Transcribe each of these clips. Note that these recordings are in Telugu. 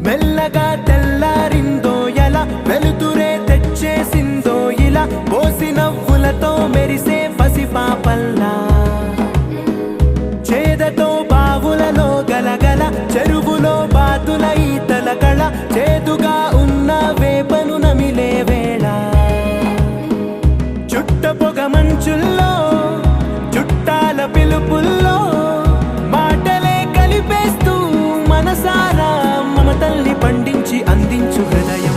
మెల్లగా తెల్లారిందో ఎలా వెలుతురే తెచ్చేసిందో ఇలా పోసి నవ్వులతో మెరిసే పసిపాపల్లా చేదతో బావులలో గలగల చెరువులో బాతుల ఈతల కళ చేదుగా ఉన్న వేపను నమిలే వేళ చుట్ట పొగ మంచుల్లో చుట్టాల పిలుపుల్లో మాటలే కలిపేస్తూ మనసారా మమతల్ని పండించి అందించు హృదయం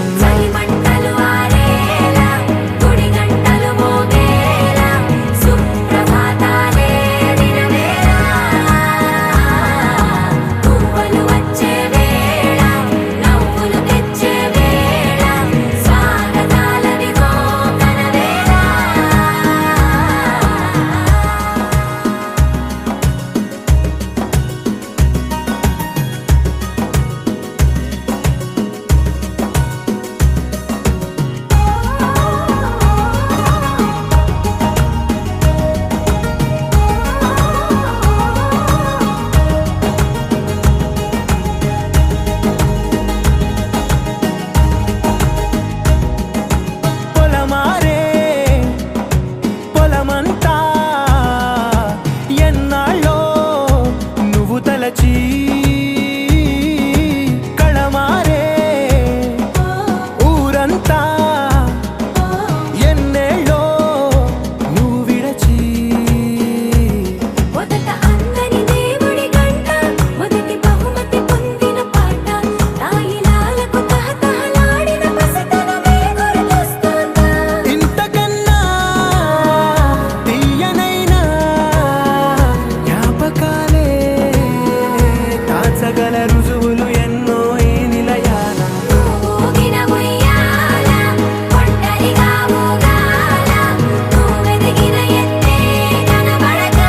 కళమారే ఊరంతా ఎన్నేళ్ళో నువ్వు విడచి మొదట అందని దేవుడి గంట మొదటి బహుమతి పొందిన పాట తాయిలాలకు తహతహలాడిన పసితనమే గుర్తొస్తుందా ఇంతకన్నా తీయనైనా జ్ఞాపకాలే దాచగల రుజువులు ఎన్నో ఈ నిలయాల ఊగిన ఉయ్యాల ఒంటరిగా ఊగాల నువ్వెదిగిన ఎత్తే కనబడక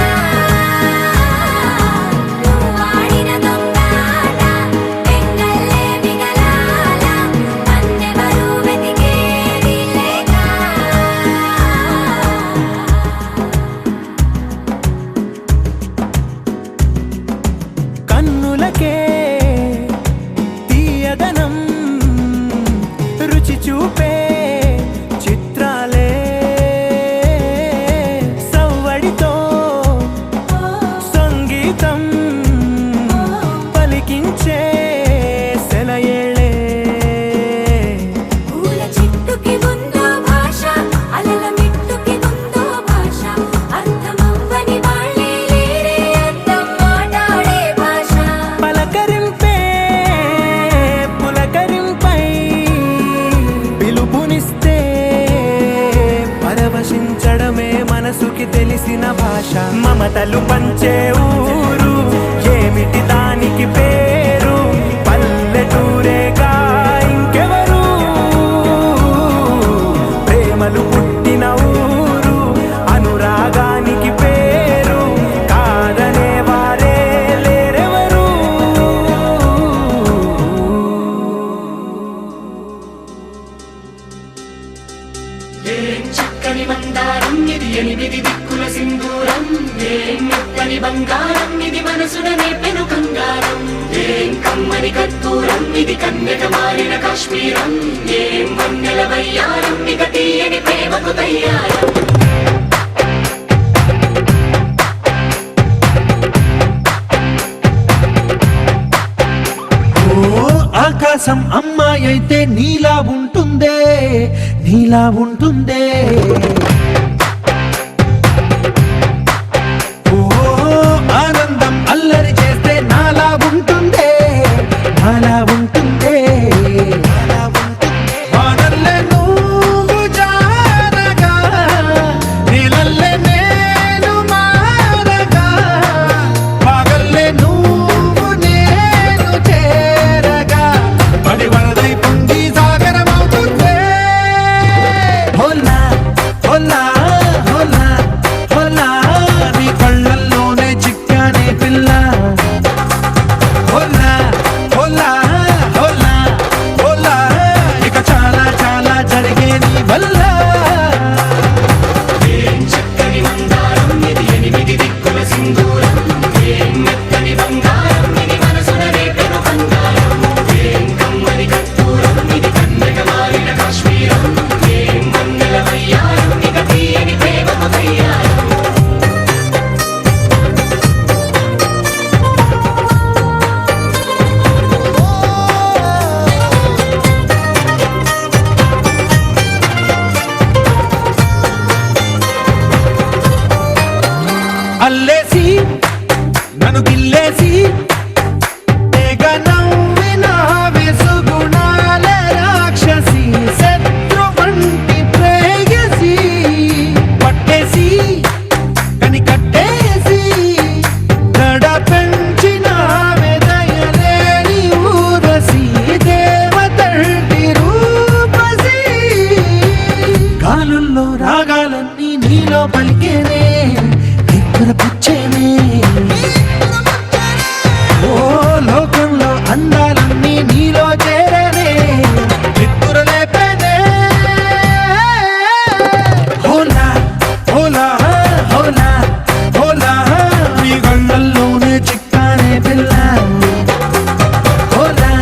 నువ్వాడిన దొంగాట పెంగల్లే మిగలాల నన్నెవరూ వెతికేది లేక కన్నులకే తీయదనం రుచి చూపే చిత్రాలే సవ్వడితో సంగీతం పలికించే సెలయేళే పూల చెట్టుకి ఉందో భాష అలల మిట్టుకి ఉందో భాష అర్థమవ్వని వాళ్ళే లేరే అర్థం మాట్లాడే భాష పలకరింపే పులకరింపై పిలుపునిస్తే పరవశించడమే మనసుకి తెలిసిన భాష మమతలు పంచే ఊరు ఏమిటి దానికి పేరు పల్లెటూరేగా ఇంకెవరు ప్రేమలు పుట్టిన ఊరు అనురాగానికి పేరు కాదనే వారే లేరెవరు ఏం చక్కని మందారం ఇది ఎనిమిది దిక్కుల సింధూరం ఏం మెత్తని బంగారం ఇది మనసున నేపెను కంగారం ఏం కమ్మని కర్పూరం ఇది కన్యక మారిన కాశ్మీరం ఏం వన్నెల వయ్యారం ఇక తీయని ప్రేమకు తయ్యారం ఆకాశం అమ్మాయి అయితే నీలా ఉంటుందే నీలా ఉంటుందే ఓ ఆనందం అల్లరి చేస్తే నాలా ఉంటుందే నాలా ఉంటుందే వానల్లే నువ్వు జారగా నీలల్లే నేను మారగా నన్ను గిల్లేసి తెగ నవ్విన వెసుగుణాల రాక్షసి శత్రు వంటి ప్రేయసి పట్టేసి కని కట్టేసి దడ పెంచిన దయలేని ఊరసి దేవతంటి రూపసి గాలుల్లో రాగాలన్నీ నీలో పలికేనే పుచ్చేనే ఓ లోకంలో అందాలన్నీ నీలో చేరనే చిత్తురలేపేనే హోలా హోలా హోలా హోలా నీ గంగల్లోనే చిక్కానే పిల్ల హోలా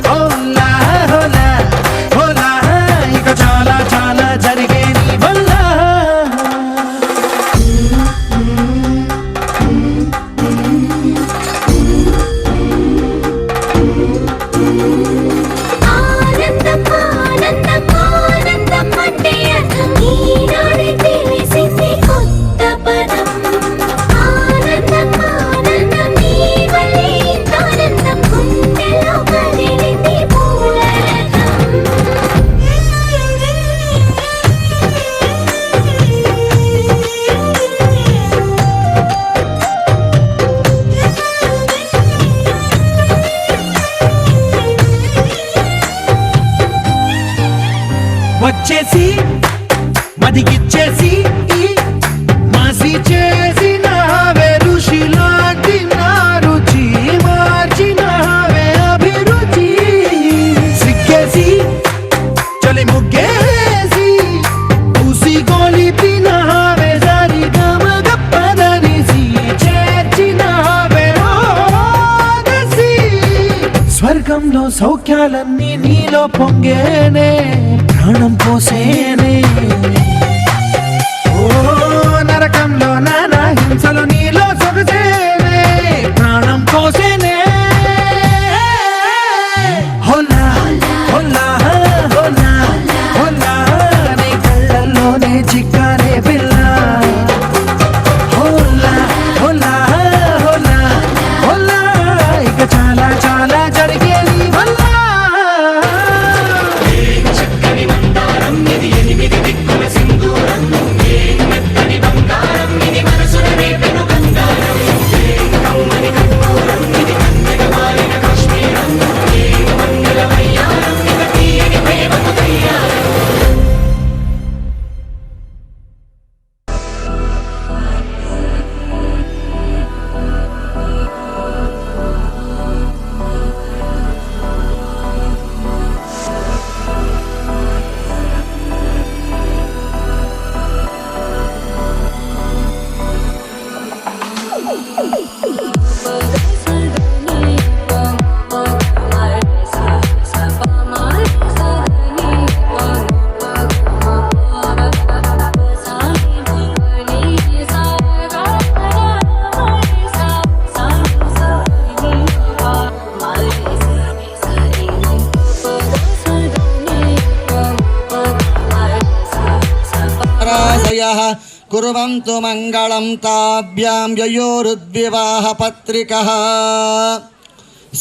హోలా హోలా హోలా ఇక చాలా చాలా జరిగే నీ వల్ల ఆనందం ఆనందం ఆనందం అంటే అర్థం ఈనాడే తెలిసింది కొత్త పదం ఆనందం ఆనందం నీ వల్లే ఇంత ఆనందం గుండెలో కదిలింది వచ్చేసి మదిగిచ్చేసి మాసి చేసిన ఋషిలాంటి నా రుచి మార్చినవే అభిరుచి సిగ్గేసి చలి ముగ్గేసి ఉసి గొలిపినవే సరి గమగ పదనిసి చేర్చినవే రోదసి స్వర్గంలో సౌఖ్యాలన్నీ నీలో పొంగేనే ప్రాణం పోసేనే ఓ నరకంలో నానా హింసలు నీలో సొగసేనే ప్రాణం పోసేనే హోలా హోలా హోలా హోలా నీ కళ్ళల్లోనే చిక్కానే పిల్ల హోలా హోలా హోలా హోలా ఇక చాలా చాలా జరిగే నీ వల్ల చక్కని మందారం ఇది ఎనిమిది దిక్కుల సింధూరం ఏం మెత్తని బంగారం ఇది మనసున రేపెను కంగారం ఏం కమ్మని కర్పూరం ఇది కన్నెగ మారిన కాశ్మీరం ఏం మంగళ వయ్యారం ఇక తీయని ప్రేమకు తయ్యారం కుర్వంతు మంగళం తాభ్యాం యయోరుద్వివాహ పత్రికః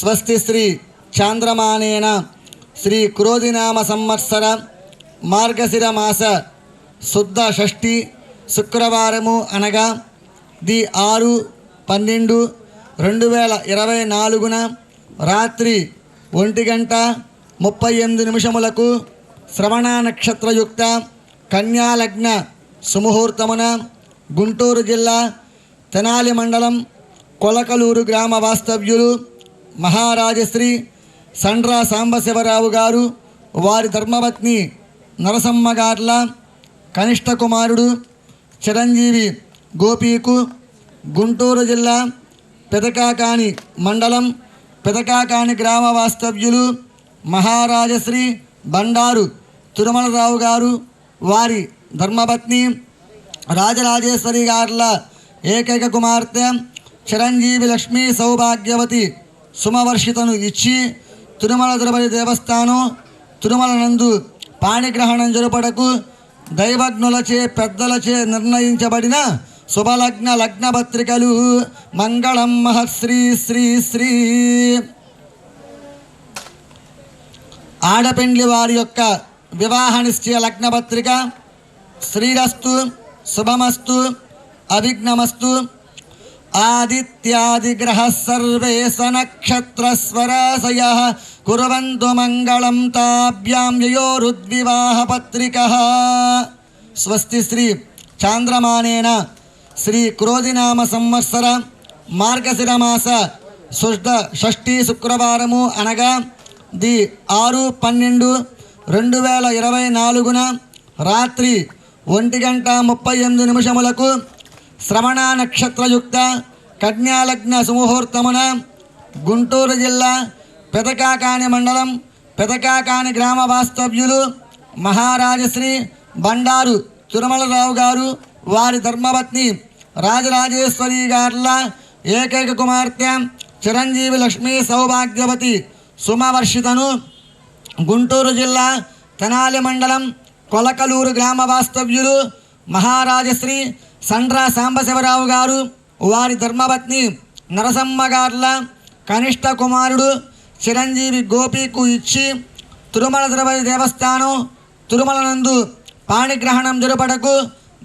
స్వస్తి శ్రీ చాంద్రమానేన శ్రీ క్రోధినామ సంవత్సర మార్గశిర మాస శుద్ధ షష్ఠి శుక్రవారము అనగా 6/12/2024 రాత్రి 1:38 శ్రవణ నక్షత్రయుక్త కన్యాలగ్న సుముహూర్తమున గుంటూరు జిల్లా తెనాలి మండలం కొలకలూరు గ్రామ వాస్తవ్యులు మహారాజశ్రీ సండ్రా సాంబశివరావు గారు వారి ధర్మపత్ని నరసమ్మ గార్ల కనిష్ట కుమారుడు చిరంజీవి గోపీకు గుంటూరు జిల్లా పెదకాకాని మండలం పెదకాకాని గ్రామ వాస్తవ్యులు మహారాజశ్రీ బండారు తిరుమలరావు గారు వారి ధర్మపత్ని రాజరాజేశ్వరి గార్ల ఏకైక కుమార్తె చిరంజీవి లక్ష్మీ సౌభాగ్యవతి సుమవర్షితను ఇచ్చి తిరుమల తిరుపతి దేవస్థానం తిరుమల నందు పాణిగ్రహణం జరుపడకు దైవజ్ఞులచే పెద్దలచే నిర్ణయించబడిన శుభలగ్న లగ్న పత్రికలు మంగళం మహశ్రీ శ్రీ శ్రీ ఆడపెండ్లి వారి యొక్క వివాహ నిశ్చయ లగ్న పత్రిక శ్రీరస్తు శుభమస్తు అవిఘ్నమస్తు ఆదిత్యాదిగ్రహ సర్వే సనక్షత్రస్వరాశయ కుర్వంతు మంగళం తాభ్యాం యయోరుద్వివాహ పత్రిక స్వస్తి శ్రీ చాంద్రమానేన శ్రీ క్రోధినామ సంవత్సర మార్గశిరమాస శుద్ధ షష్ఠీ శుక్రవారము అనగా 6/12/2024 రాత్రి 1:38 శ్రవణ నక్షత్రయుక్త కన్యాలగ్న సుముహూర్తమున గుంటూరు జిల్లా పెదకాకాని మండలం పెదకాకాని గ్రామ వాస్తవ్యులు మహారాజశ్రీ బండారు తిరుమలరావు గారు వారి ధర్మపత్ని రాజరాజేశ్వరి గార్ల ఏకైక కుమార్తె చిరంజీవి లక్ష్మీ సౌభాగ్యవతి సుమవర్షితను గుంటూరు జిల్లా తెనాలి మండలం కొలకలూరు గ్రామ వాస్తవ్యులు మహారాజశ్రీ సండ్రా సాంబశివరావు గారు వారి ధర్మపత్ని నరసమ్మ గార్ల కనిష్ట కుమారుడు చిరంజీవి గోపికు ఇచ్చి తిరుమల తిరుపతి దేవస్థానం తిరుమల నందు పాణిగ్రహణం జరుపటకు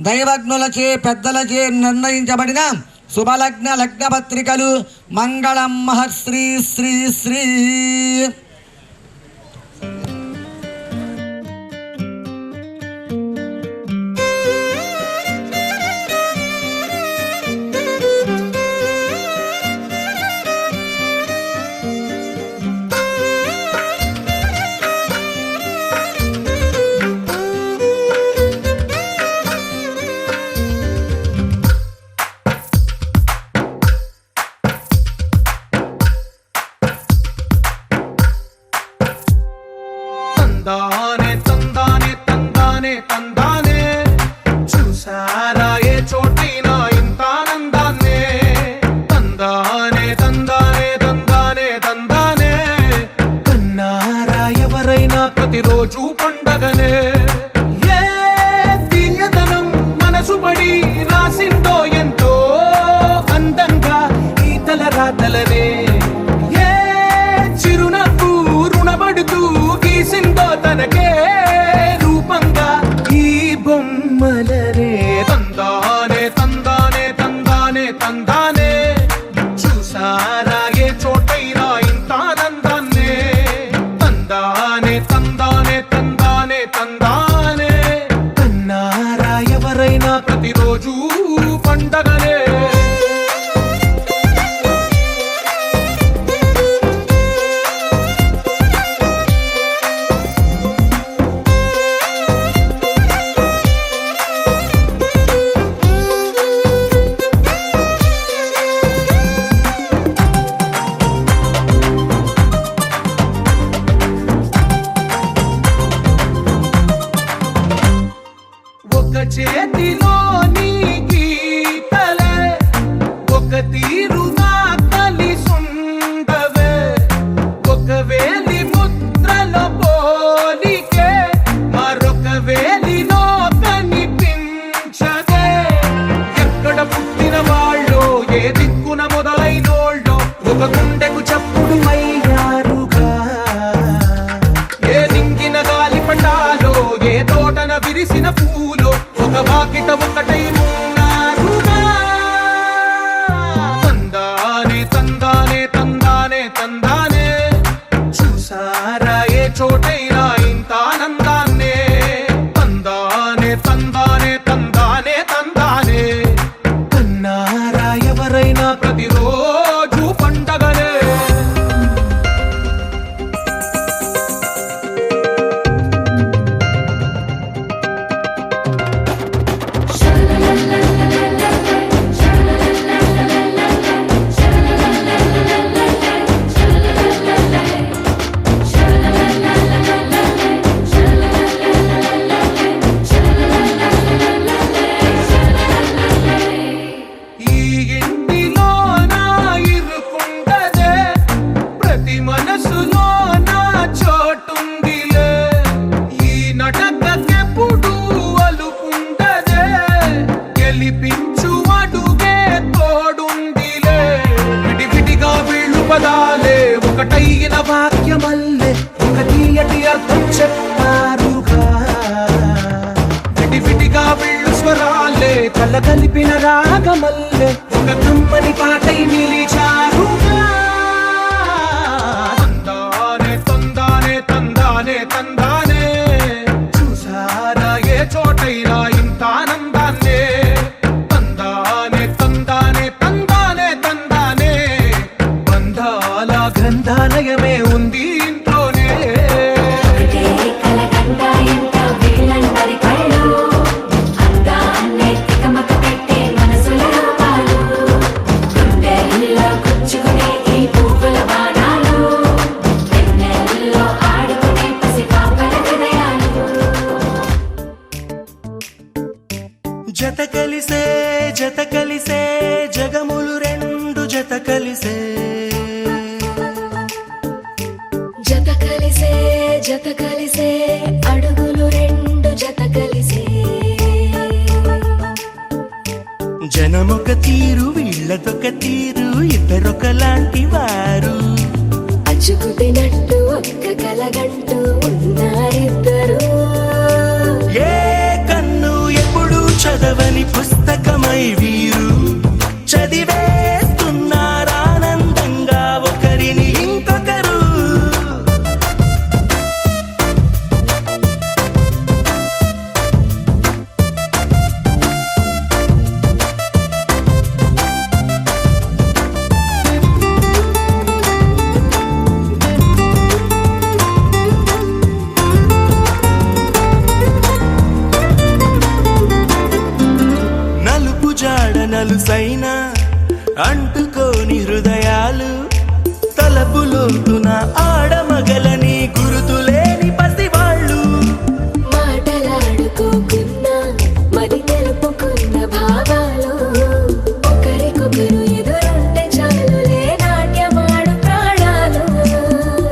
దైవజ్ఞులచే పెద్దలచే నిర్ణయించబడిన శుభలగ్న లగ్న పత్రికలు మంగళం మహశ్రీ శ్రీ శ్రీ తందానే తందానే తందానే తందానే చూసారా ఏ చోటైనా ఇంత ఆనందాన్నే తందానే తందానే తందానే తందానే కన్నారా ఎవరైనా ప్రతిరోజు పండగనే ఏ దివ్యతనం మనసు పడి రాసిందో ఎంతో అందంగా ఈ తలరాతలనే ఏ చిరునవ్వు రుణపడుతూ గీసిందో తనకే రూపంగా ఈ బొమ్మలనే తందానే తందానే తందానే తందానే చూసారా ఏ చోటైనా ఇంత ఆనందాన్నే తందానే తందానే తందానే తందానే కన్నారా ఎవరైనా ప్రతిరోజు పండగనే ఒక చేతిలో నీ గీతలే ఒక తీరుగా కలిసుండవే ఒక వేలి ముద్రల పోలికే మరొక వేలిలో కనిపించదే ఎక్కడ పుట్టిన వాళ్ళో ఏ దిక్కున మొదలైనోళ్ళో ఒక గుండెకు చప్పుడు అయ్యారుగా ఏ దింగిన గాలి పటాలో ఏ తోటన విరిసిన పూలో ఒక వాకిట ఒకటై ఉన్నారుగా తందానే తందానే తందానే తందానే చూసారా ఏ చోటైనా ఇంత ఆనందాన్నే తందానే తందానే తందానే తందానే కన్నారా ఎవరైనా ప్రతిరోజు పండగనే ఈ ఇంటిలోన ఒకటైన వాక్యమల్లే ఒక తీయటి అర్థం చెప్పారుగా విడివిడిగా వీళ్ళు స్వరాలే కల కలిపిన రాగమల్లే ఒక కమ్మని పాటై నిలిచారుగా తందానే తందానే తందానే తందానే చూసారా ఏ చోటైనా ఇంత ఆనందాన్నే తందానే తందానే తందానే తందానే బంధాల గ్రంథాలయమే ఉంది ఇంట్లోనే ఒకటే కలకండ ఎంత వీళ్ళందరి కళ్ళు అందాన్నే తికమక పెట్టే మనసుల రూపాలు గుండెల్లో గుచ్చుకునే ఈ పువ్వుల బాణాలు వెన్నెల్లో ఆడుకునే పసిపాపల హృదయాలు జత కలిసే జగములు రెండు జత కలిసే జత కలిసే అడుగులు రెండు జత కలిసే జనమొక తీరు వీళ్ళదొక తీరు ఇద్దరొకలాంటి వారు అచ్చుకుతినట్టు ఒక్క కలగంటూ ఉన్నారిద్దరు ఏ కన్ను ఎప్పుడు చదవని పుస్తకమై వీరు చదివేస్తున్నారానందంగా ఒకరిని ఇంకొకరు నలుపు జాడ నలుసైన అంటుకోని హృదయాలు తలపులోతున ఆడమగలని గురుతులేని పసివాళ్ళు మాటలాడుకోకున్నా మరి తెలుపుకున్న భావాలు ఒకరికొకరు ఎదురుంటే చాలులే నాట్యమాడు ప్రాణాలు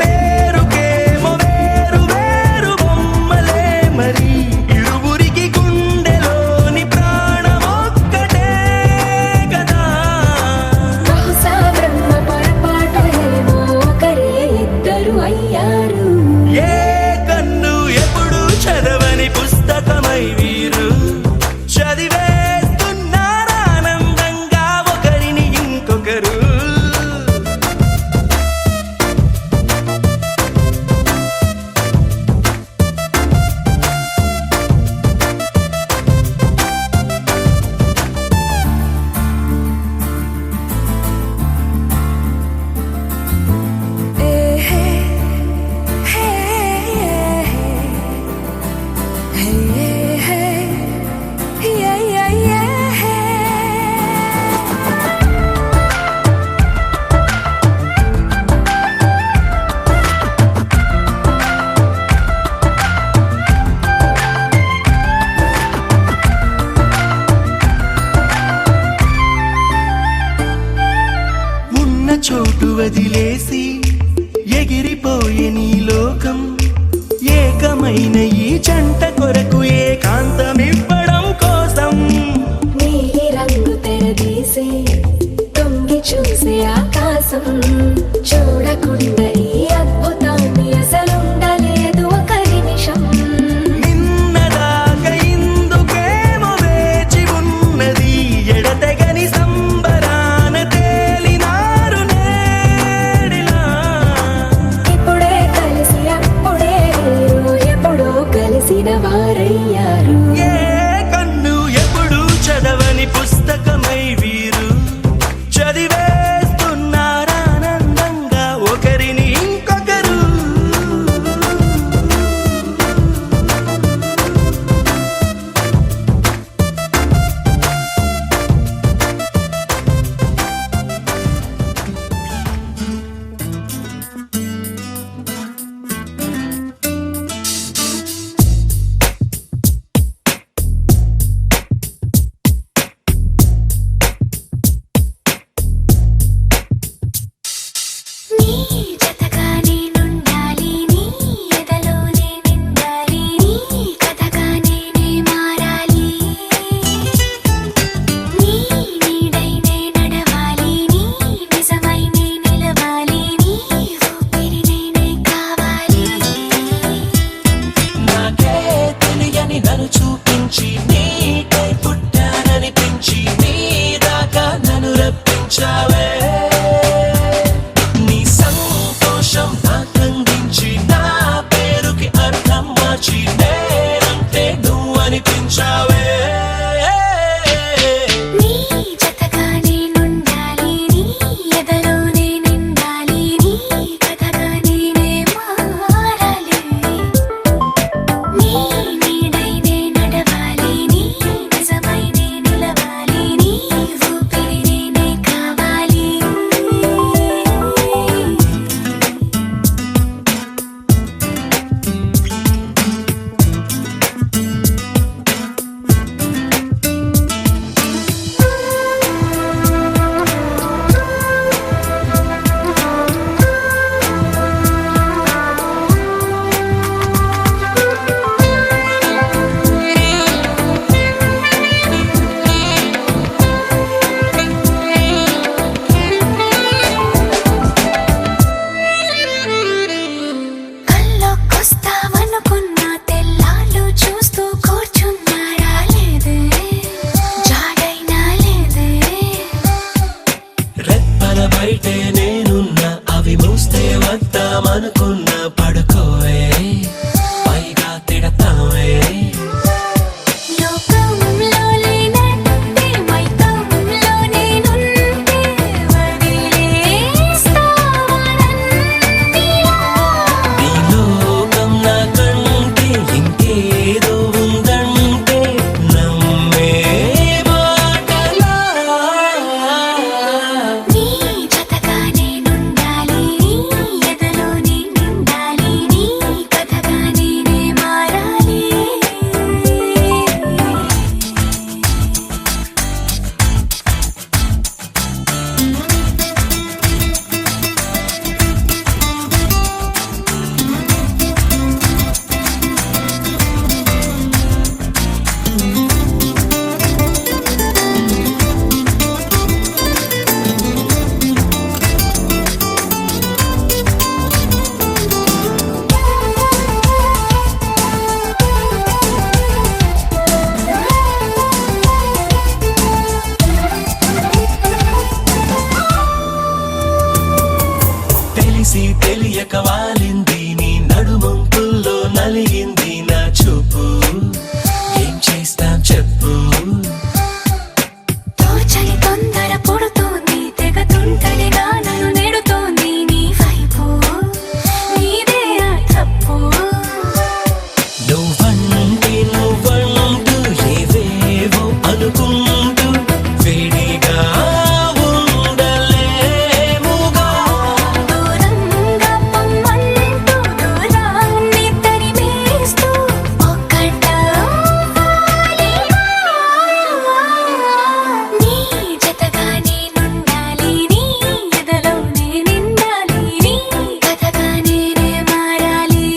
పేరుకేమో వేరు వేరు బొమ్మలే మరి ఇరువురికి గుండెలోని ప్రాణమొక్కటే కదా బహుశా బ్రహ్మ పొరపాటు ఏమో ఒకరే ఇద్దరు అయ్యారు ఏ కన్ను ఎప్పుడు చదవని పుస్తకమై వీరు చదివేస్తున్నారానందంగా ఒకరిని ఇంకొకరు ఉన్న చోటు వదిలేసి ఎగిరిపోయే నీ లోకం ఏకమైన ఈ జంట కొరకు ఏకాంతమివ్వడం కోసం నీలి రంగు తెరదీసే తొంగి చూసే ఆకాశం చూడకుండా ఈ అద్భుతాన్ని అసలుండలేదు ఒక నిమిషం నిన్నదాకా ఇందుకేమో వేచి ఉన్నది ఎడతెగని సంబరాన తేలినారు నేడిలా ఇప్పుడే కలిసి అప్పుడే వీరు ఎప్పుడో కలిసిన వారయ్యారు ఏ కన్ను ఎప్పుడు చదవని పుస్తకమై వీరు చదివేస్తున్నారానందంగా ఒకరిని పడుకుందామనుకున్న పడుకోవే పైగా తిడతావే లోకంలో లేనట్టే మైకంలో నేనుంటే వదిలేస్తావా నన్నిలా? నీ లోకం నాకంటే ఇంకేదో ఉందంటే నమ్మే మాటలా నీ జతగా నేనుండాలి, నీ ఎదలో నిండాలి, నీ కథగా నేనే మారాలి. తెలిసి తెలియక వాలింది నీ నడుమంపుల్లో నలిగింది నా చూపు ఏం చేస్తాం చెప్పు తోచని తొందర పుడుతోంది, తెగ తుంటరిగా నన్ను నెడుతోంది నీ వైపు. నీదే ఆ తప్పు. నువ్వంటూ ఏవేవో అనుకుంటూ వేడిగా ఉండలేముగా దూరంగా పొమ్మంటూ దూరాన్ని తరిమేస్తూ ఒక్కటవ్వాలి. నీ జతగా నేనుండాలి, నీ ఎదలో నిండాలి, నీ కథగా నేనే మారాలి.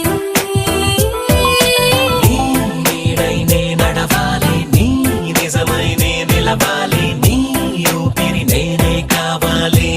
నీ నీడై నే నడవాలి నీ నిజమై నే నిలవాలి నీ ఊపిరి నేనే కావాలి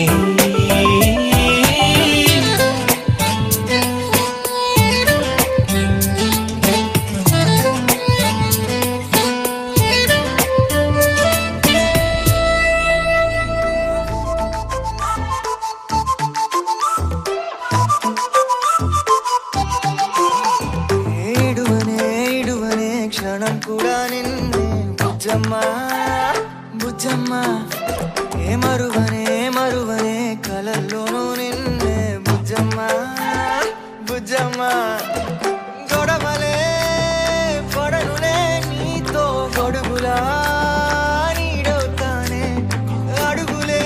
ఏడువనే క్షణం కూడా నిన్నే బుజ్జమ్మ బుజ్జమ్మ ఏ మరువనే కలల్లోనూ నిన్నే బుజ్జమ్మ బుజ్జమ్మ గొడవలే పడనులే నీతో గొడుగులా నీడవుతానే అడుగులే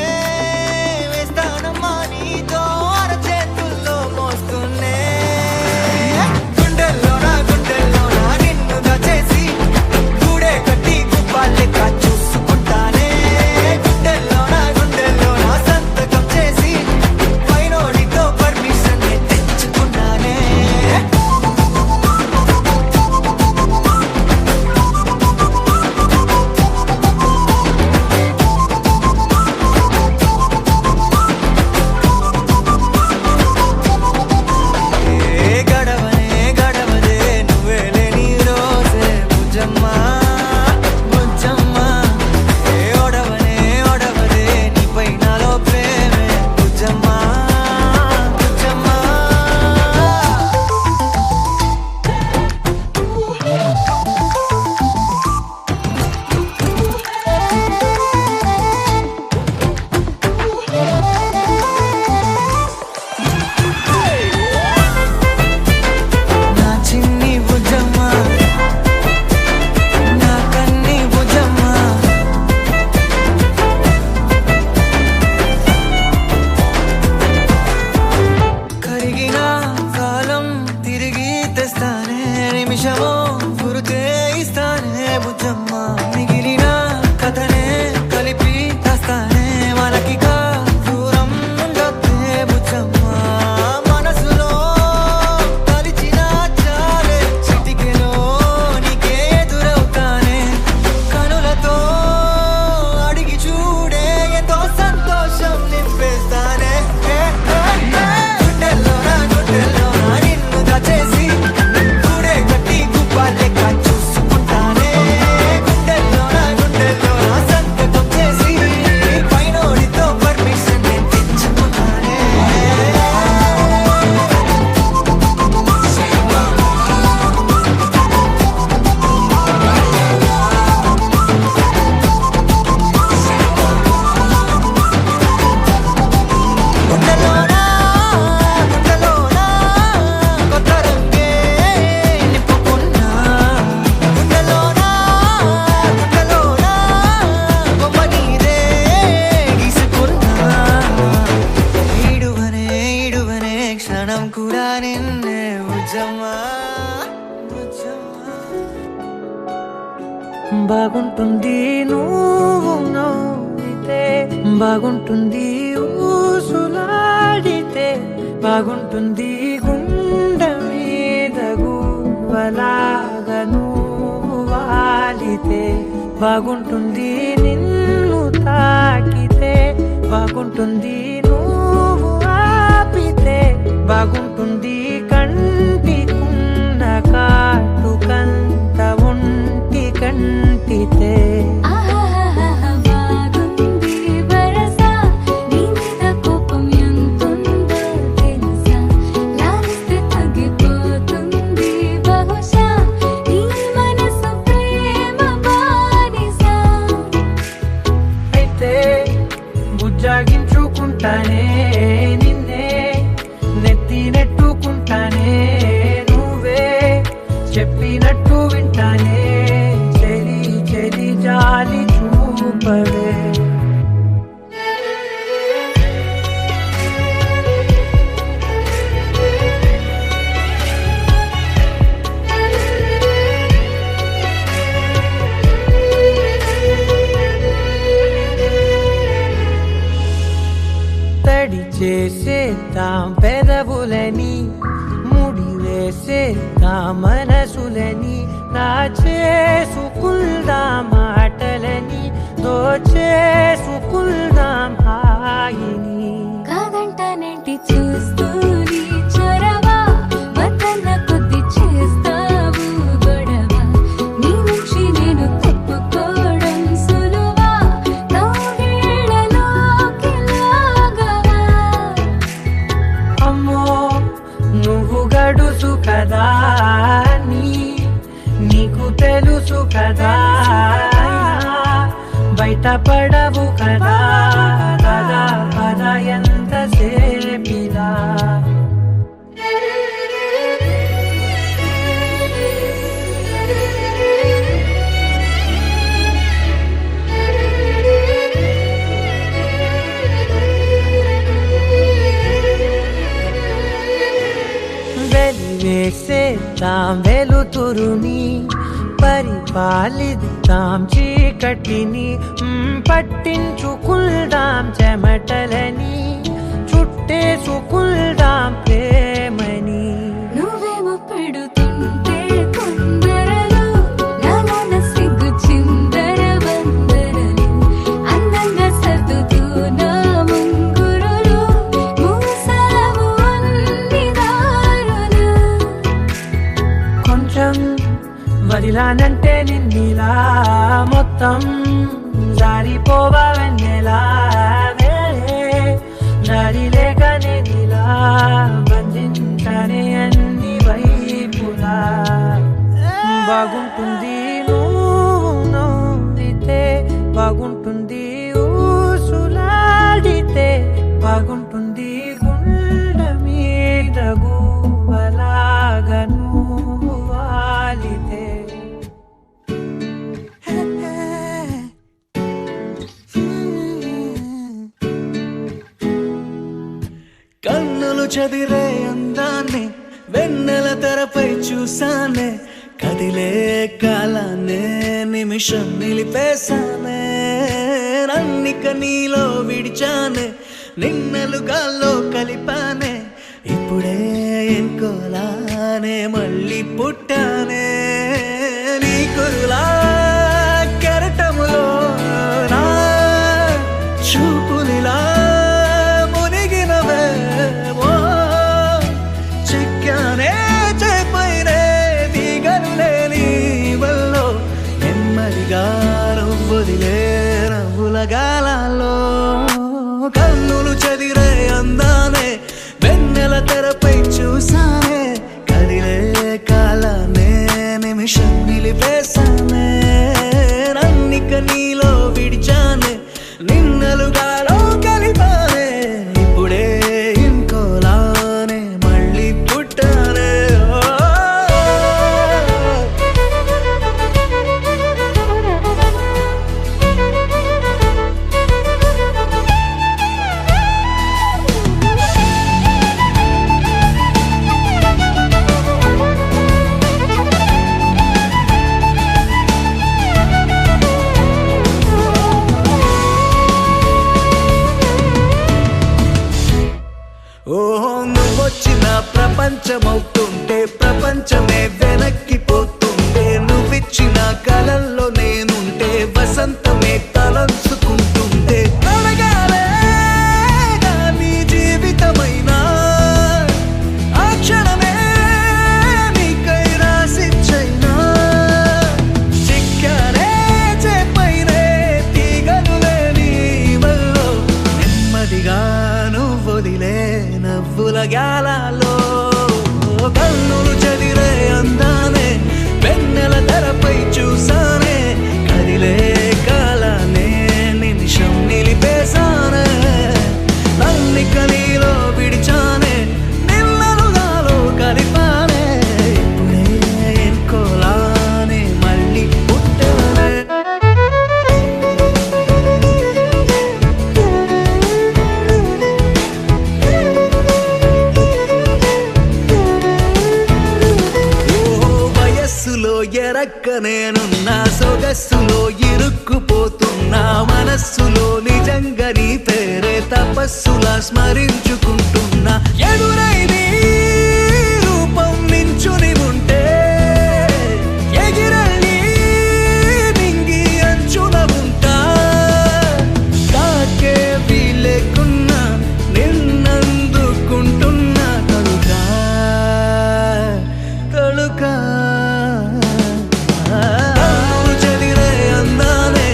వేస్తానమ్మా నీతో అరచేతుల్లో మోస్తున్నే గుండెల్లోనా నిన్ను దాచేసి గూడే కట్టి గుప్పాలెక్క చూసుకుంటానే గుండెల్లోనా సంతకం చేసి నిన్నే ఉజమా బాగుంటుంది నువ్వు నవ్వితే బాగుంటుంది ఊసులాడితే బాగుంటుంది గుండె మీద గువ్వలాగా నువ్వు వాలితే బాగుంటుంది నిన్ను తాకితే బాగుంటుంది నువ్వు ఆపితే బాగుంటుంది కంటికున్న కాటుకంత ఒంటి కంటితే ఆహాహాహా బాగుంది వరస నీ మీద కోపం ఎంతుందో తెలుసా లాలిస్తే తగ్గిపోతుంది బహుశా నీ మనసు ప్రేమ బానిస అయితే బుజ్జాగించుకుంటానే నిన్నే నెత్తి నెట్టుకుంటానే నువ్వే చెప్పినట్టు వింటానే చెలి చెలి జాలి చూపవే తడి చేసేద్దాం పెదవులని ముడి వేసేద్దాం మనసులని నా చేసుకుందాం మాటలని దోచేసుకుందాం హాయిని కాదంటానేంటి చూస్తూని చొరవ వద్దన్న కొద్ది చేస్తావు గొడవ నీ నుంచి నేను తప్పుకోవడం సులువా నవ్వేళ్ళలోకి లాగవా అమ్మో నువ్వు గడుసు కదా నీకు తెలుసు కదా బయట పడవు కదా కదా పద ఎంత సేపిలా వెలివేసేద్దాం వెలుతురుని పరిపాలిద్దాం చీకటిని పట్టించుకుందాం చెమటలని చుట్టేసుకుందాం ప్రేమని నువ్వేమో పెడుతుంటే కొందరలు నాలోన సిగ్గు చిందర వందరలు అందంగా సర్దుతూ నా ముంగురులు మూసావు అన్ని దారులు కొంచెం వదిలానంటే నిన్నిలా మొత్తం జారిపోవా వెన్నెలా దారి లేక నేనిలా బంధించనే అన్ని వైపులా బాగుంటుంది నువ్వు నవ్వితే బాగుంటుంది ఊసులాడితే బాగుంటుంది గుండె మీద గువ్వలాగా నువ్వు వాలితే కన్నులు చదిరే అందాన్ని వెన్నెల తెరపై చూసానే కదిలే కాలాన్నే నిమిషం నిలిపేశానే నన్నిక నీలో విడిచానే నిన్నలు గాల్లో కలిపానే ఇప్పుడే ఎన్కోలానే మళ్ళీ పుట్టానే నీ కురులా కెరటములో నా చూపులిలా మునిగినవే ఓ చిక్కానే చేపైనే దిగనులే నీ వల్లో నెమ్మదిగా నవ్వుదిలే నవ్వుల గాలాల్లో కన్నులు చదిరే అందానే వెన్నెల తెరపై చూసానే కదిలే కాలానే నిమిషం నిలిపేశానే నన్నిక నీలో విడిచానే నిన్నలుగాలో కలి ప్రపంచమవుతుంటే ప్రపంచమే వెనక్కిపోతుంటే నువ్విచ్చిన కలల్లో నేనుంటే వసంతమే తలంచుకుంటుంటే అడగాలే నీ జీవితమైనా ఆ క్షణమే నీకై రాసిచ్చైనా చిక్కానే చేపైనే తీగలులే నీ వల్లో నెమ్మదిగా నువ్వొదిలే నవ్వుల గాలలో కన్నులు చదిరే అందానే వెన్నెల తెరపై చూసానే కదిలే కాలానే నిమిషం నిలిపేశానే నన్నిక నీలో విడిచానే నిన్నలుగాలో కలిపానే ఇప్పుడే ఎన్కోలానే మళ్ళీ పుట్టానే ఎరక్క నేనున్నా సొగస్సులో ఇరుక్కుపోతున్నా మనస్సులో నిజంగా నీ పేరే తపస్సులా స్మరించుకుంటున్నా ఎదురై నీ రూపం నించుని ఉంటే ఎగిరని నింగి అంచున ఉంటా తాకే వీలేకున్నా నిన్నందుకుంటున్నా తలుకా తలుకా చదిరే అందానే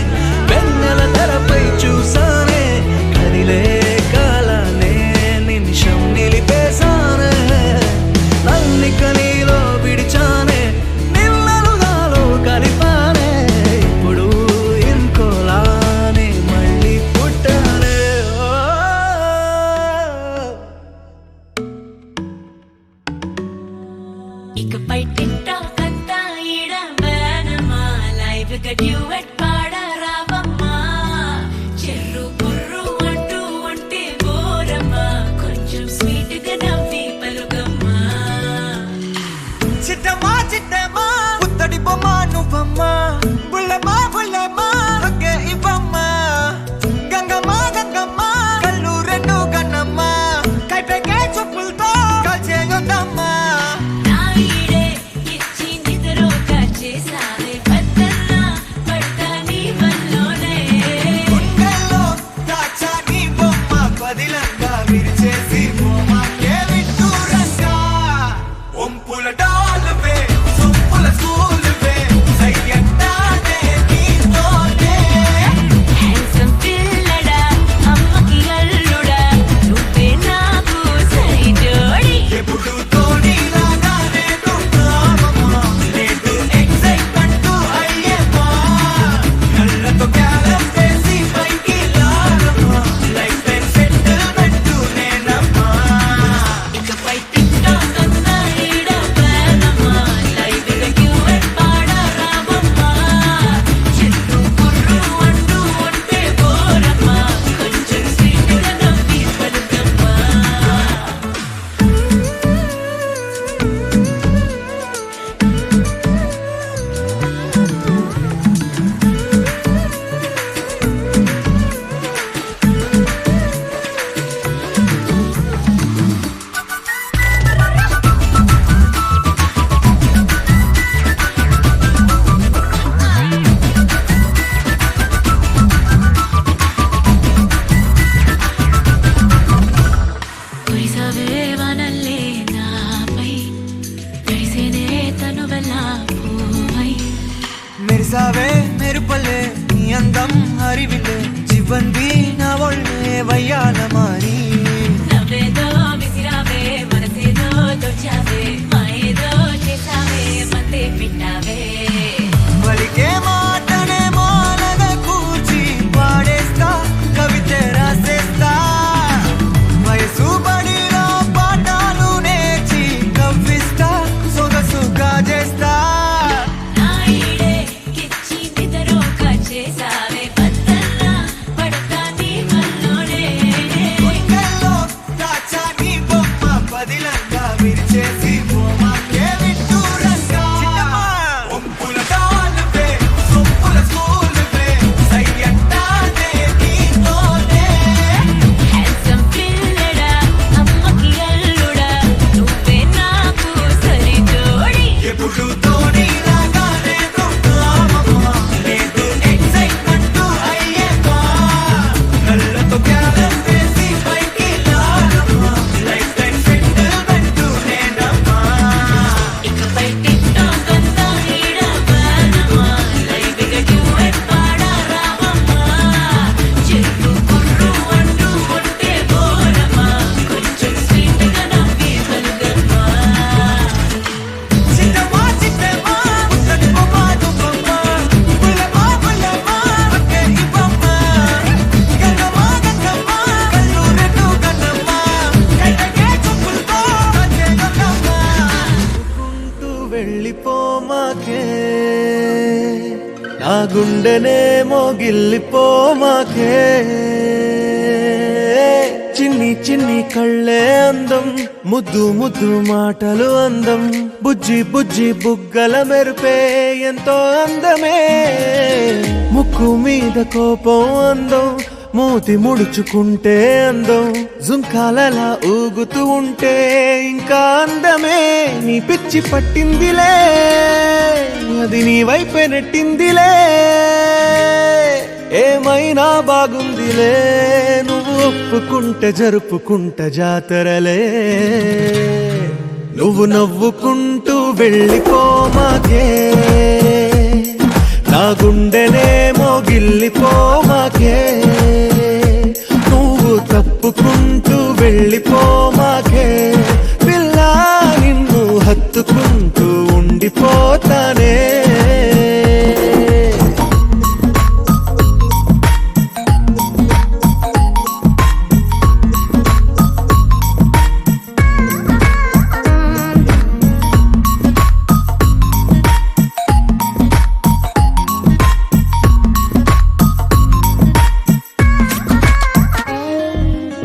వెన్నెల తెరపై చూసానే కదిలే కాలానే నిమిషం నిలిపేశానే నన్నిక నీలో విడిచానే నిన్నలుగాలో కలిపానే ఇప్పుడు ఇంకోలానే మళ్ళీ పుట్టానే ఇకపై టిక్టాక్ అంతా ఈడ వేనమా లైవ్ గా డ్యూయట్ పాడరావమ్మా చెర్రు బుర్రు అంటూ ఉంటే బోరమ్మా కొంచెం స్వీట్ గా నవ్వి పలుకమ్మా చిట్టమా చిట్టమా పుత్తడి బొమ్మ నువ్వమ్మా బుల్లమ్మా బుల్లమ్మా ఒకే ఇవ్వమ్మా గంగమ్మ గంగమ్మ కళ్ళు రెండు గన్నమ్మా కైపెకే చెప్పులతో కాల్చేయొద్దమ్మా నా ఈడే ఇచ్చి నిద్రోగా చేసావే బద్దల్లా పడతా నీ వల్లోనే గుండెల్లో దాచా నీ బొమ్మ పదిలంగా విరిచేసి బొమ్మకే విడ్డూరంగా ఒంపుల డాలువే సొంపుల స్కూలువే సయ్యంటానే నీతోనే హ్యాండ్సమ్ పిల్లడా అమ్మకి అల్లుడా నువ్వే నాకు సరి జోడి ఎప్పుడు తోడిలాగానే ఉంటావమ్మా లేదు ఎక్సైట్మెంట్ అయ్యేమ్మా కళ్ళతో క్యాలం వేసి పైకి లాగమ్మా లైఫ్ టైం సెటిల్మెంట్ నేనమ్మా ఇకపై టిక్టాక్ అంతా ఈడ వేనమ్మా లైవ్ గా డ్యూయట్ పాడరావమ్మా చెట్టు బుర్రు అంటూ ఉంటే బోరమ్మా కొంచెం స్వీట్ గా నవ్వి పలుకమ్మా కురిసవే వనల్లే నాపై కురిసేనే తను వెళ్ళా పోవై మెరిసావే మెరుపలే నీ అందం హరివిలే జీవంది నా ఒళ్ళే వయ్యాల మారి నవ్వేదో విసిరావే మనసేదో దొచ్చావే మాయేదో చేసావే మందే పిట్టావే వలికే మాటనే మాలగా కూర్చి పాడేస్తా కవిత రాసేస్తా వయసు బడిలో పాఠాలు నేర్చి కవ్విస్తా సొగసుగా చేస్తా నా ఈడే కిచ్చి నిద్రోగా చేసావే బద్దల్లా పడతా నీ వల్లోనే గుండెల్లో నా గుండెనేమో గిల్లిపోమాకే చిన్ని చిన్ని కళ్ళే అందం ముద్దు ముద్దు మాటలు అందం బుజ్జి బుజ్జి బుగ్గల మెరుపే ఎంతో అందమే ముక్కు మీద కోపం అందం మూతి ముడుచుకుంటే అందం జుంకాలలా ఊగుతూ ఉంటే ఇంకా అందమే నీ పిచ్చి పట్టిందిలే అది నీ వైపే నెట్టిందిలే ఏమైనా బాగుందిలే నువ్వు ఒప్పుకుంటే జరుపుకుంటే జాతరలే నువ్వు నవ్వుకుంటూ వెళ్ళిపోమాకే నా గుండెనేమో గిల్లిపోమాకే నువ్వు తప్పుకుంటూ వెళ్ళిపోమాకే పిల్ల నిన్ను హత్తుకుంటూ ఉండిపోతానే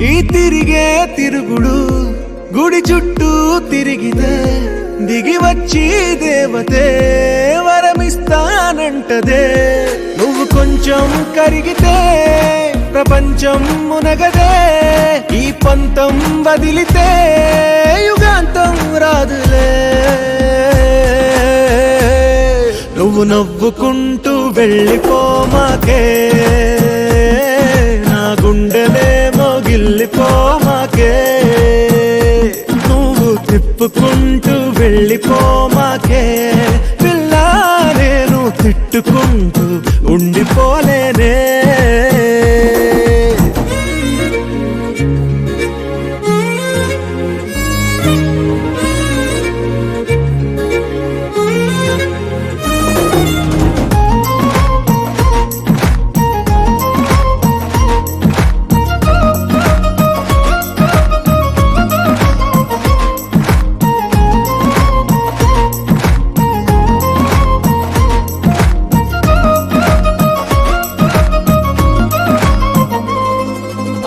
ఈ తిరిగే తిరుగుడు గుడి చుట్టూ తిరిగితే దిగి వచ్చి దేవతే వరమిస్తానంటదే నువ్వు కొంచెం కరిగితే ప్రపంచం మునగదే ఈ పంతం వదిలితే యుగాంతం రాదులే నువ్వు నవ్వుకుంటూ వెళ్ళిపోమాకే నా గుండెనేమో గిల్లిపోమాకే నువ్వు తిప్పుకుంటూ వెళ్ళిపోమాకే పిల్ల నేను తిట్టుకుంటూ ఉండిపోలేనే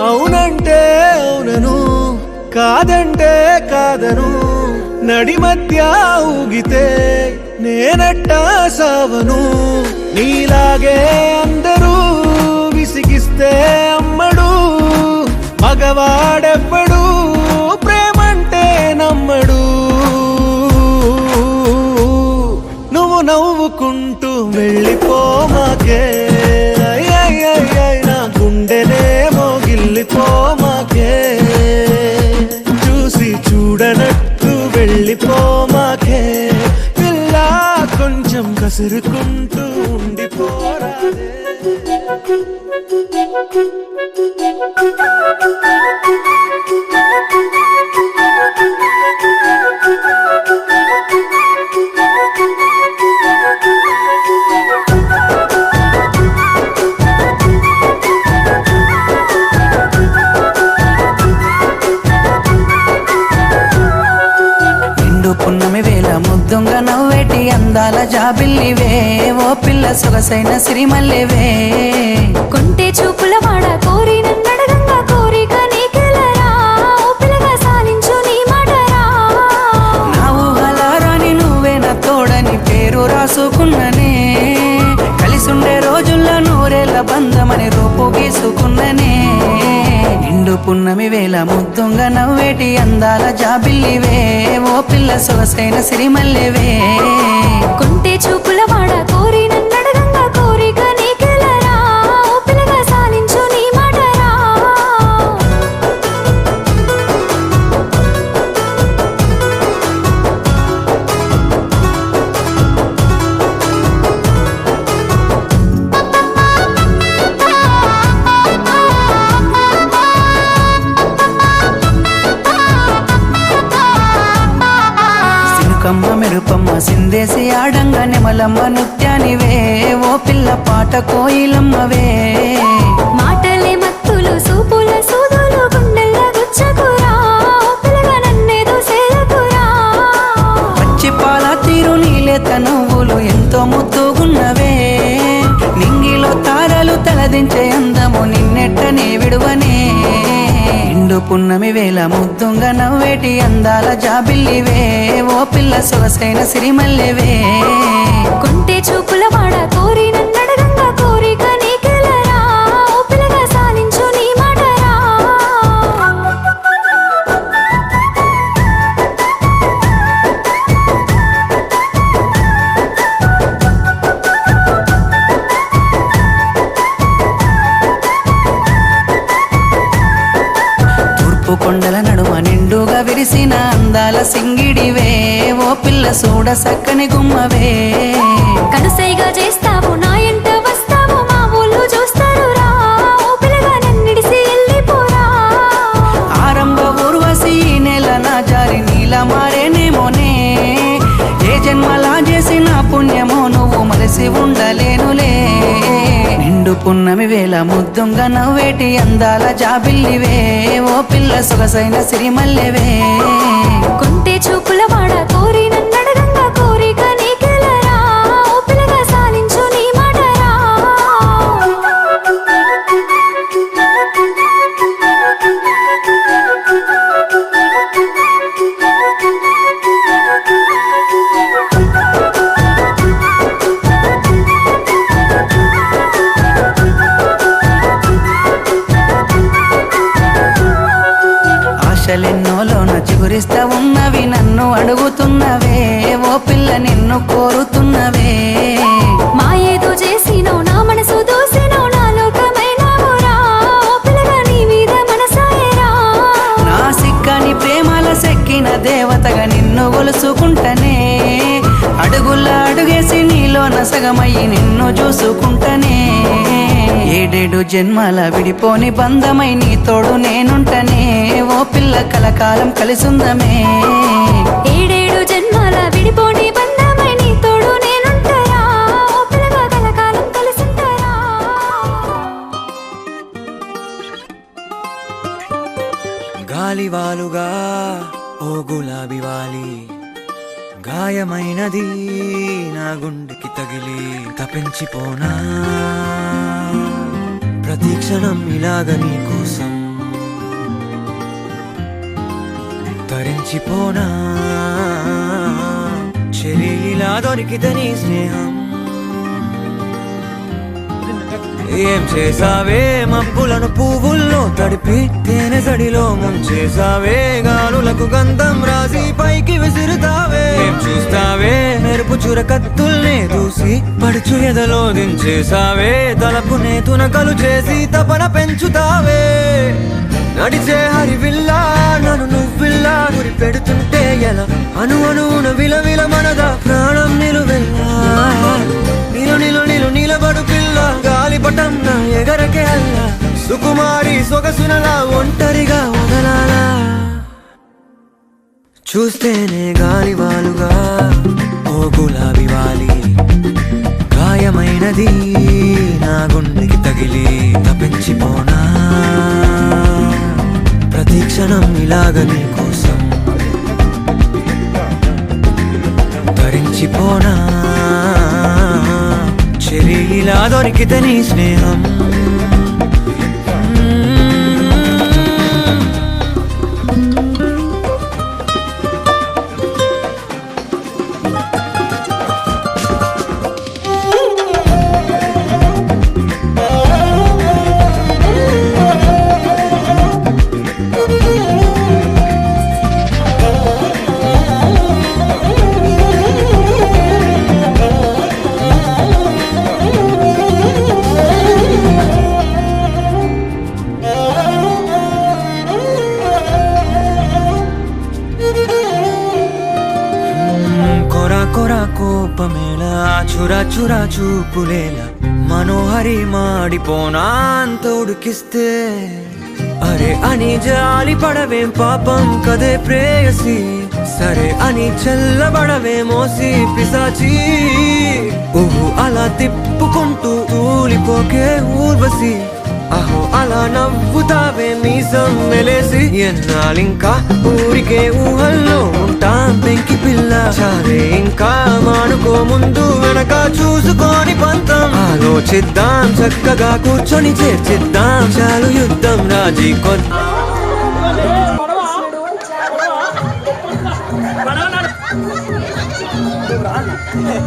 అవునంటే అవునను కాదంటే కాదను నడి మధ్య ఊగితే నేనట్టా సావను నీలాగే అందరూ విసిగిస్తే అమ్మడు మగవాడెవ్వడు ప్రేమంటే నమ్మడు నువ్వు నవ్వుకుంటూ వెళ్ళిపోమాకే నా గుండెనేమో గిల్లిపోమాకే చూసి చూడనట్టు వెళ్ళిపోమాకే పిల్ల కొంచెం కసురుకుంటూ ఉండిపోరాదే పున్నమి వేళ ముద్దుంగ నవ్వేటి అందాల జాబిల్లివే ఓ పిల్ల సొగసైన సిరిమల్లెవే కొంటే చూపుల వాడ కోరి నన్నడగంగా కోరిక నీకెలరా ఓ పిల్లగా సాలించు నీ మాటరా నా ఊహలారాని నువ్వే నా తోడని పేరు రాసుకున్ననే కలిసుండే రోజుల్లో నూరేళ్ల బంధమని రూపు గీసుకున్ననే నిండు పున్నమి వేళ ముద్దుంగ నవ్వేటి అందాల జాబిల్లివే ఓ పిల్ల సొగసైన సిరిమల్లెవే కొంటే చూపుల వాడ కోరి నన్నడగంగా కోరిక నీకెలరా ఓ పిల్లగా సాలించు నీ మాటరా కమ్మ మెరుపమ్మ సిందేసి ఆడంగా నెమలమ్మ నృత్యానివే ఓ పిల్ల పాట కోయిలమ్మవే మాటలే మత్తులు సూపుల సూదులు గుండెల్ల గుచ్చకురా ఓ పిల్లగా నన్నేదో సేలకురా పచ్చి పాల తీరు నీలేత నువ్వులు ఎంతో ముద్దుగున్నవే నిండు పున్నమి వేళ ముద్దుంగా నవ్వేటి అందాల జాబిల్లివే ఓ పిల్ల సొగసైన సిరిమల్లెవే కొంటే చూపుల వాడ కోరి నన్నడగంగా కోరిక నీకెలరా ఓ పిల్లగా సాలించు నీ మాటరా తూర్పు కొండల నడుమ నిండుగా విరిసిన అందాల సింగిడివే ఓ పిల్ల చూడ సక్కని గుమ్మవే కనుసైగా చేస్తావు నా ఎంట వస్తావు మా ఊళ్ళు చూస్తారు రా ఓ పిల్లగా నన్నిడిసి వెళ్ళిపోరా ఆరంభ ఊర్వశి ఈ నెల నా జారి నీల మారేనేమోనే ఏ జన్మలా చేసిన పుణ్యమో నువ్వు మలసి ఉండలేనులే నిండు పున్నమి వేళ ముద్దుంగా నవ్వేటి అందాల జాబిల్లివే ఓ పిల్ల సొగసైన సిరిమల్లెవే కొంటే చూపుల వాడ కోరి నన్నడగంగా కోరిక నీకెలరా ఓ పిల్లగా సాలించు నీ మాటరా ఆశలెన్నోలోన చిగురిస్తా ఉన్నవి నన్ను అడుగుతున్నవే ఓ పిల్ల నిన్ను కోరుతున్నవే మా ఏదో చేసినో నా మనసు దోసినో నా లోకమైనావురా ఓ పిల్లగా నీ మీద మనసాయరా నా సిక్కని ప్రేమల సెక్కిన దేవతగా నిన్ను గొలుసుకుంటనే అడుగుల అడుగేసి నీలో నసగమయ్యి నిన్ను చూసుకుంటనే ఏడేడు జన్మల విడిపోని బంధమై నీ తోడు నేనుంటనే ఓ పిల్ల కలకాలం కలిసుందమే ఏడేడు జన్మాల విడిపోని బంధమై నీ తోడు నేనుంటారా ఓ పిల్లగా కలకాలం కలిసుంటారా గాలివాలుగా ఓ గులాబీ వాలి గాయమైనది నా గుండెకి తగిలి తపించిపోనా ప్రతి క్షణం ఇలాగ నీ కోసం తరించిపోనా చెలి ఇలా దొరికితే నీ స్నేహం ఏం చేసావే మబ్బులను పువ్వుల్లో తడిపి తేనె సడిలో ముంచేసావే గానులకు గంధం రాసి పైకి విసురుతావే ఏం చూస్తావే మెరుపు చురకత్తుల్నే దూసి పడుచు ఎదలో దించేసావే తలపునే తునకలు చేసి తపన పెంచుతావే నడిచే హరివిల్లా నన్ను నువ్విల్లా గురి పెడుతుంటే ఎలా అను అనున విలవిల మనదా ప్రాణం నిలువెల్లా నిలు నిలు నిలు నిలబడు పిల్ల గాలిపటం నా ఎగరకే అల్ల సుకుమారి సొగసునలా ఒంటరిగా వదలాలా చూస్తేనే గాలివాలుగా ఓ గులాబీ వాలి గాయమైనది నా గుండెకి తగిలి తపించిపోనా ప్రతి క్షణం ఇలాగ నీ కోసం తరించిపోనా చెలి ఇలా దొరికితే నీ స్నేహం కోపమేలా చురా చురా చూపులేలా మనోహరి మాడిపోనా అంత ఉడికిస్తే అరే అని జాలి పడవేం పాపం కదే ప్రేయసి సరే అని చల్లబడవే మోసి పిశాచి ఊహు అలా తిప్పుకుంటూ తూలిపోకే ఊర్వశి అహో అలా నవ్వుతావే మీసం మెలేసి ఎన్నాళ్ళింకా ఊరికే ఊహల్లో ఉంటాం పెంకి పిల్ల చాలే ఇంకా మానుకో ముందు వెనక చూసుకొని పంతం ఆలోచిద్దాం చక్కగా కూర్చొని చేర్చిద్దాం చాలు యుద్ధం రాజీ కొద్దాం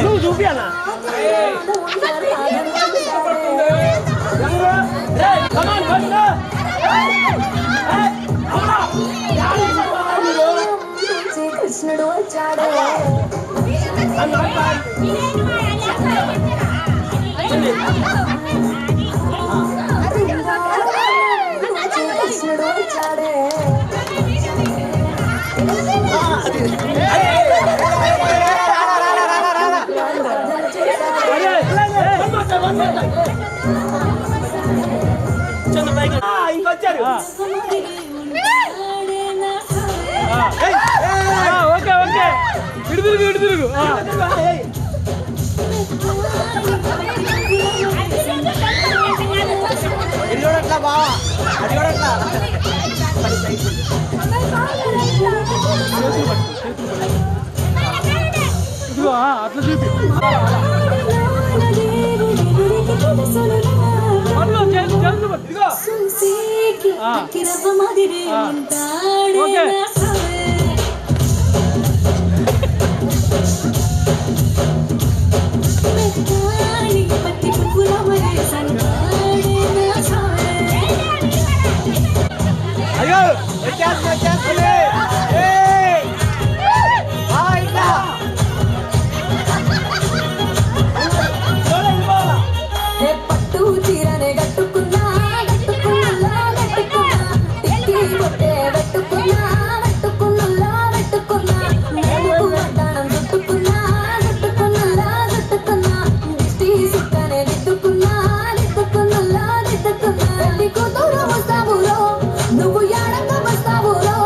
నువ్వు చూపియాలా కృష్ణుడు వచ్చాడు కృష్ణుడు వచ్చాడే ఇంకొచ్చారు ఓకే ఓకే ఇటు తిరుగు అట్లా చూపి అయ్యో వచ్చేస్తుంది పట్టు చీరనే కట్టుకున్నా కట్టుకున్నా టిక్కి కొట్టే పెట్టుకున్నా నడుపు వడ్డాణం చుట్టుకున్నా దిష్టి సుక్కనే దిద్దుకున్నా పెళ్లి కూతురు వస్తావురో నువ్వు యాడంగా వస్తావురో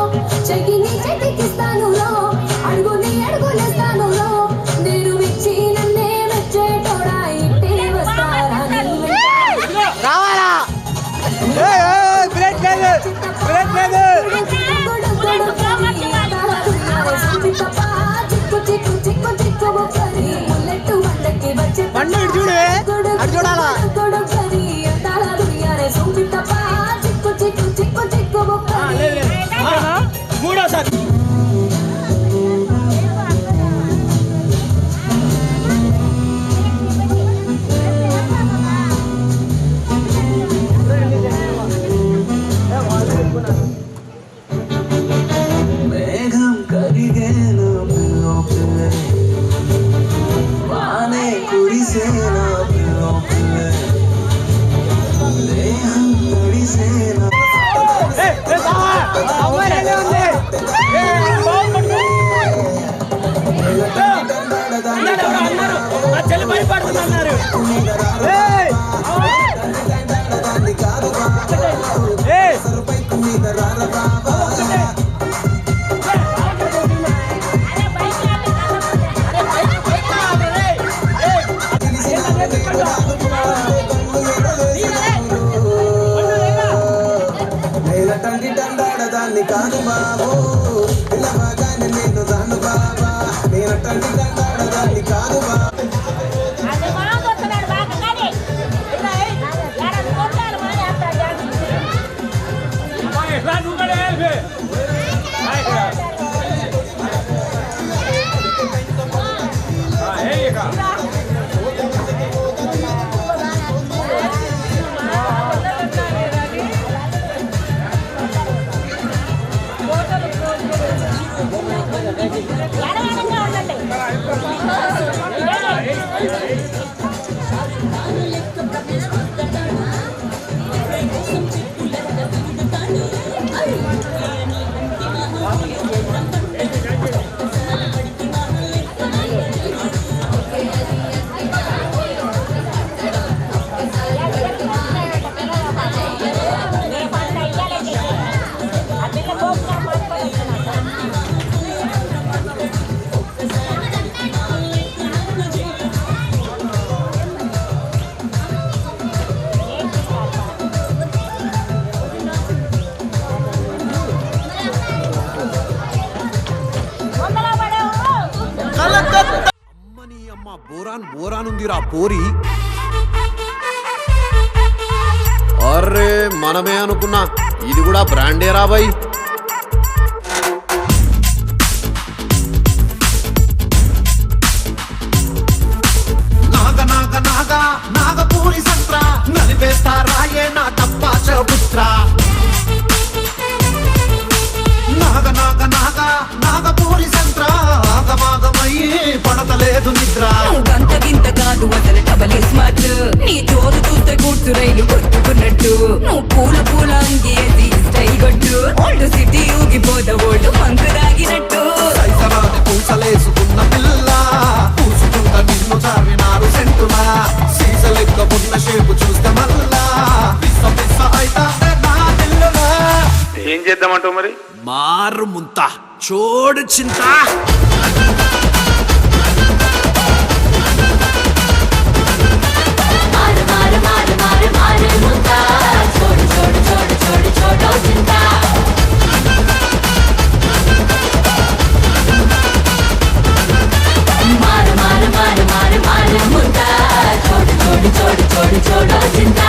చెయ్యి నీ చేతికిస్తానురో అడుగుని అడుగులేస్తానురో నేను ఇచ్చి నన్నే మెచ్చేటోడా ఇంటి వస్తారా రావాలా బ్రేక్ లేదు బండి ఇటు చూడు అటు చూడాలా మూడోసారి మేఘం కరిగేను పిల్లో పిల్లే వానే కురిసేనా పిల్లో పిల్లే దేహం తడిసేనా చెల్లి భయపడుతున్నారు దాన్ని కాదు బాబు ఇలా బాగానే నేను దాన్ని బాబా నేను దాన్ని కాదు బాబా బోరాన్ ఉందిరా పోరి. అర్రే మనమే అనుకున్నా, ఇది కూడా బ్రాండే రా బాయ్. లేదు నిద్ర. గంత గింత కాదు అసలు డబల్ స్మార్ట్. నీ జోరు చూస్తే కూర్చు రైలు కొట్టుకున్నట్టు. నువ్వు పూల పూల అంగేసి స్టైల్ కొట్టు. ఓల్డ్ సిటీ ఊగిపోత ఓల్డ్ పంకు రాగినట్టు. సైసరాని పూసలేసుకున్న పిల్ల పూసుకుంట నిన్ను చార్మినారు సెంటులా. సీసలెక్క ఉన్న షేపు చూస్తే మల్లా పిస్స పిస్స అయితాందే నా పిల్లలా. ఏం చేద్దామంటావు మరి? మారు ముంత చోడు చింత. మారు మారు మారు మారు మారు ముద్ద చోడు చోడు చోడు చోడు చోడో చింత. మారు మారు మారు మారు మారు ముద్ద చోడు చోడు చోడు చోడు చోడో చింత.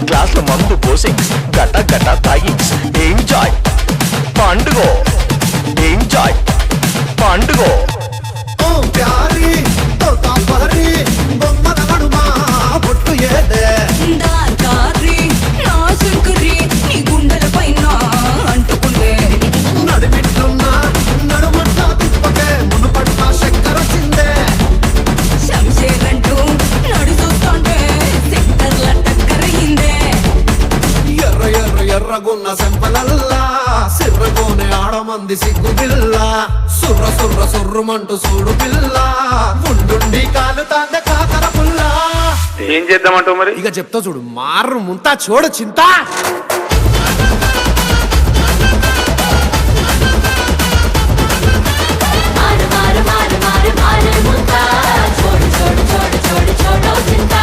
గ్లాసుల మందు పోసింగ్స్ గట గట తాగింగ్స్ ఎంజాయ్ పండుగో ఎంజాయ్ పండుగో. ఓ ప్యారీ తోతా పహరీ బొమ్మల నడుమా బొట్టు ఏదే. దారి నా శంకరి నీ గుండెల పైన అంటుకుందే. నడిమిట్లున్నా నడుమంటా తిప్పకే మునుపట్ల చక్కెర చిందే. శంషేరంటూ నడుచుస్తుంటే సెక్టర్ల టక్కరయిందే. ఎర్ర ఎర్ర ఎర్రగున్న సెంపలల్లా సిర్రగోనే ఆడమంది సిగ్గు పిల్ల. సుర్ర సుర్ర సుర్రుమంటూ చూడు పిల్ల ముందుండి కాలుతాందే కాకర పుల్ల. ఏం చేద్దామంటావు మరి? ఇక చెప్తా చూడు, మారు ముంత చోడు చింత. మారు మారు మారు మారు మారు ముద్ద చోడు చోడు చోడు చోడు చోడో చింత.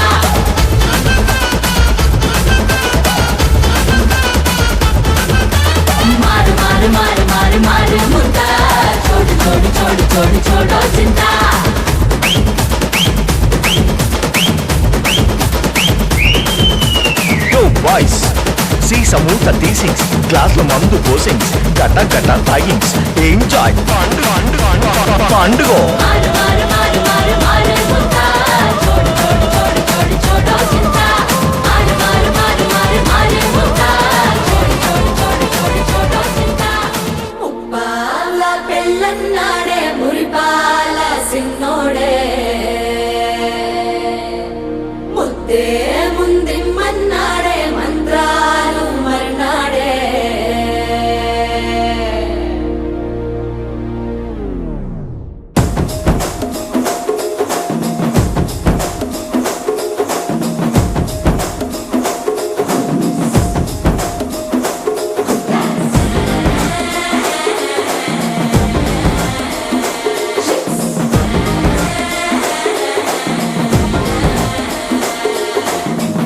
మారు మారు మారు మారు మారు ముద్ద చోడు చోడు చోడు చోడు చోడో చింత. యో బాయ్స్ సీసా మూత తీసింగ్స్ గ్లాసుల మందు పోసింగ్స్ గట గట తాగింగ్స్ ఎంజాయ్ పండుగో. మారు మారు మారు మారు మారు ముద్ద చోడు చోడు చోడు చోడు చోడో చింత. మారు మారు మారు మారు మారు ముద్ద చోడు చోడు చోడు చోడు చోడో చింత. ఉప్పాల పెళ్ళన్నాడే మురిపాల సిన్నోడే. ముద్దే ముందిమ్మన్నాడే మంత్రాలు మర్నాడే.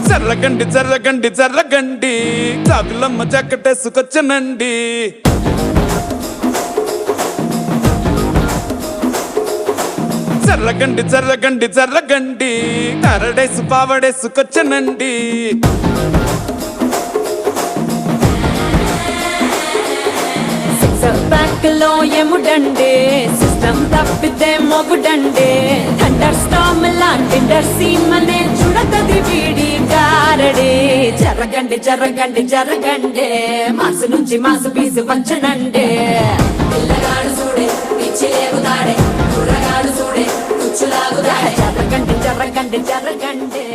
జర్రగండి జర్రగండి జర్రగండి కాకులమ్మ జక్కటేసుకొచ్చనండి. జర్రగండి జర్రగండి జర్రగండి కరడేసు పావడేసుకొచ్చనండి. బ్యాంక్ లో ఎముడండే సిస్టమ్ తప్పితే మొగుడండే. థండర్ స్టామ్ లాంటి సీమనే చూడకది వీడి గారడే. జరగండి జరగండి జరగండే మాసు నుంచి మాసు పీసు వంచనండే. పిల్లగాడు చూడే పిచ్చి లేగుతాడే కుర్రగాడు చూడే కుచ్చులాగుతాడే. జరగండి జరగండి జరగండే.